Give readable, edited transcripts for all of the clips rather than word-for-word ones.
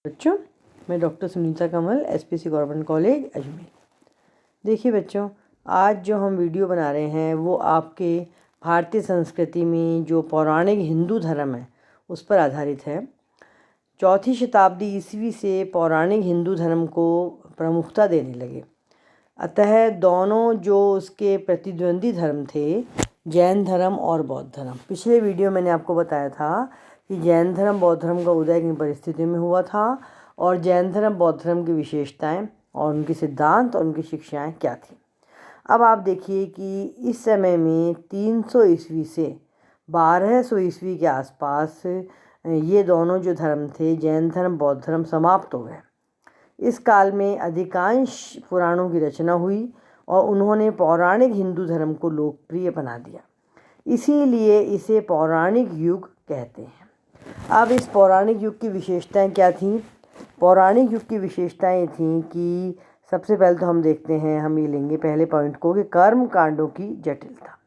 बच्चों, मैं डॉक्टर सुनीता कमल, SPC government college Ajmer. देखिए बच्चों, आज जो हम वीडियो बना रहे हैं वो आपके भारतीय संस्कृति में जो पौराणिक हिंदू धर्म है उस पर आधारित है। 4वीं शताब्दी ईस्वी से पौराणिक हिंदू धर्म को प्रमुखता देने लगे। अतः दोनों जो उसके प्रतिद्वंदी धर्म थे, जैन धर्म और बौद्ध धर्म। पिछले वीडियो मैंने आपको बताया था कि जैन धर्म बौद्ध धर्म का उदय किन परिस्थितियों में हुआ था और जैन धर्म बौद्ध धर्म की विशेषताएं और उनके सिद्धांत और उनकी शिक्षाएं क्या थी। अब आप देखिए कि इस समय में 300 ईस्वी से 1200 ईस्वी के आसपास ये दोनों जो धर्म थे, जैन धर्म बौद्ध धर्म, समाप्त हो गए। इस काल में अधिकांश पुराणों की रचना हुई और उन्होंने पौराणिक हिंदू धर्म को लोकप्रिय बना दिया। इसीलिए इसे पौराणिक युग कहते हैं। अब इस पौराणिक युग की विशेषताएं क्या थीं? पौराणिक युग की विशेषताएं थीं कि सबसे पहले तो हम देखते हैं, हम ये लेंगे पहले पॉइंट को, कि कर्म कांडों की जटिलता।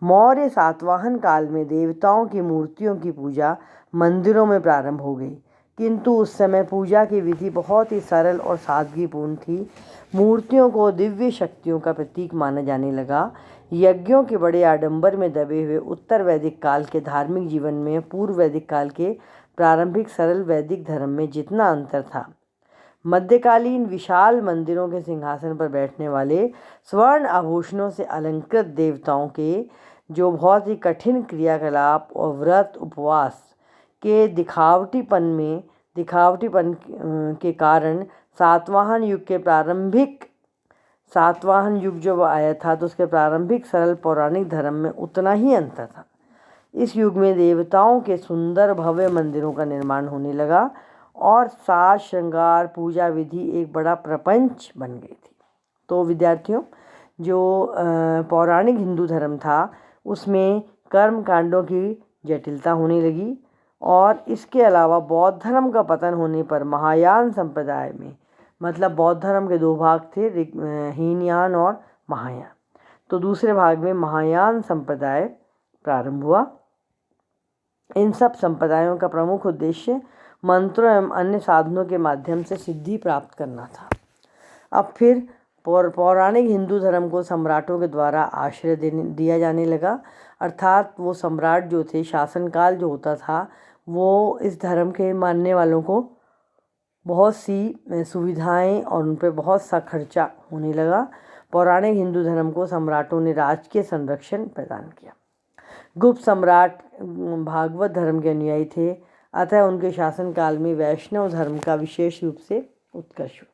मौर्य सातवाहन काल में देवताओं की मूर्तियों की पूजा मंदिरों में प्रारंभ हो गई, किंतु उस समय पूजा की विधि बहुत ही सरल और सादगीपूर्ण थी। मूर्तियों को दिव्य शक्तियों का प्रतीक माना जाने लगा। यज्ञों के बड़े आडंबर में दबे हुए उत्तर वैदिक काल के धार्मिक जीवन में पूर्व वैदिक काल के प्रारंभिक सरल वैदिक धर्म में जितना अंतर था, मध्यकालीन विशाल मंदिरों के सिंहासन पर बैठने वाले स्वर्ण आभूषणों से अलंकृत देवताओं के जो बहुत ही कठिन क्रियाकलाप और व्रत उपवास के दिखावटीपन के कारण सातवाहन युग जब आया था तो उसके प्रारंभिक सरल पौराणिक धर्म में उतना ही अंतर था। इस युग में देवताओं के सुंदर भव्य मंदिरों का निर्माण होने लगा और साज श्रृंगार पूजा विधि एक बड़ा प्रपंच बन गई थी। तो विद्यार्थियों, जो पौराणिक हिंदू धर्म था उसमें कर्म कांडों की जटिलता होने लगी और इसके अलावा बौद्ध धर्म का पतन होने पर महायान संप्रदाय में, मतलब बौद्ध धर्म के 2 भाग थे, हीनयान और महायान, तो दूसरे भाग में महायान संप्रदाय प्रारंभ हुआ। इन सब संप्रदायों का प्रमुख उद्देश्य मंत्रों एवं अन्य साधनों के माध्यम से सिद्धि प्राप्त करना था। अब फिर पौराणिक हिंदू धर्म को सम्राटों के द्वारा आश्रय दिया जाने लगा, अर्थात वो सम्राट जो थे, शासनकाल जो होता था, वो इस धर्म के मानने वालों को बहुत सी सुविधाएं और उन पर बहुत सा खर्चा होने लगा। पौराणिक हिंदू धर्म को सम्राटों ने राजकीय संरक्षण प्रदान किया। गुप्त सम्राट भागवत धर्म के अनुयायी थे, अतः उनके शासनकाल में वैष्णव धर्म का विशेष रूप से उत्कर्ष हुआ।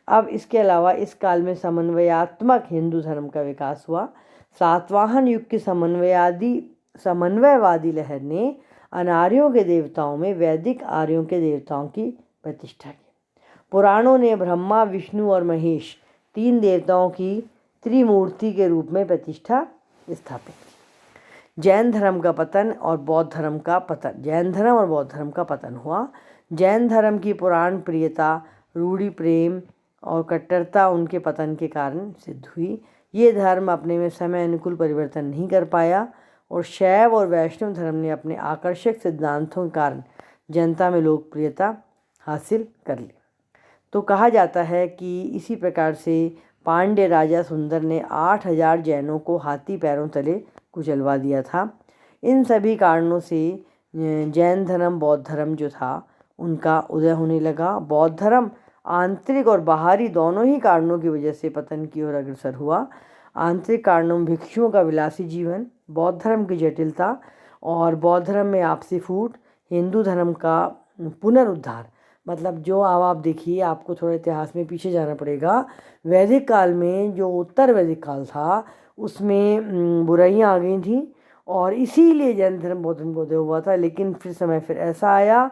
अब इसके अलावा इस काल में समन्वयात्मक हिंदू धर्म का विकास हुआ। सातवाहन युग की समन्वयवादी लहर ने अनार्यों के देवताओं में वैदिक आर्यों के देवताओं की प्रतिष्ठा की। पुराणों ने ब्रह्मा, विष्णु और महेश 3 देवताओं की त्रिमूर्ति के रूप में प्रतिष्ठा स्थापित की। जैन धर्म और बौद्ध धर्म का पतन हुआ। जैन धर्म की पुराण प्रियता, रूढ़ि प्रेम और कट्टरता उनके पतन के कारण सिद्ध हुई। ये धर्म अपने में समय अनुकूल परिवर्तन नहीं कर पाया और शैव और वैष्णव धर्म ने अपने आकर्षक सिद्धांतों के कारण जनता में लोकप्रियता हासिल कर ली। तो कहा जाता है कि इसी प्रकार से पांड्य राजा सुंदर ने 8000 जैनों को हाथी पैरों तले कुचलवा दिया था। इन सभी कारणों से जैन धर्म बौद्ध धर्म जो था उनका उदय होने लगा। बौद्ध धर्म आंतरिक और बाहरी दोनों ही कारणों की वजह से पतन की ओर अग्रसर हुआ। आंतरिक कारणों में भिक्षुओं का विलासी जीवन, बौद्ध धर्म की जटिलता और बौद्ध धर्म में आपसी फूट, हिंदू धर्म का पुनरुद्धार। मतलब जो आप देखिए, आपको थोड़ा इतिहास में पीछे जाना पड़ेगा। वैदिक काल में जो उत्तर वैदिक काल था उसमें बुराइयां आ गई थी और इसीलिए जैन धर्म बौद्ध धर्म को उदय हुआ था। लेकिन फिर ऐसा आया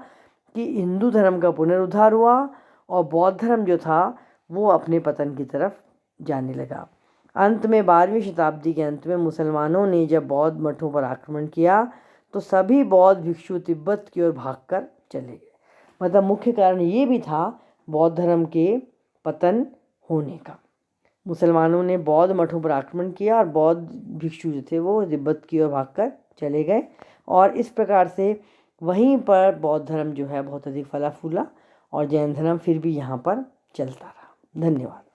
कि हिंदू धर्म का पुनरुद्धार हुआ और बौद्ध धर्म जो था वो अपने पतन की तरफ जाने लगा। अंत में 12वीं शताब्दी के अंत में मुसलमानों ने जब बौद्ध मठों पर आक्रमण किया तो सभी बौद्ध भिक्षु तिब्बत की ओर भागकर चले गए। मतलब मुख्य कारण ये भी था बौद्ध धर्म के पतन होने का। मुसलमानों ने बौद्ध मठों पर आक्रमण किया और बौद्ध भिक्षु जो थे वो तिब्बत की ओर भागकर चले गए और इस प्रकार से वहीं पर बौद्ध धर्म जो है बहुत अधिक फला फूला और जैन धर्म फिर भी यहाँ पर चलता रहा। धन्यवाद।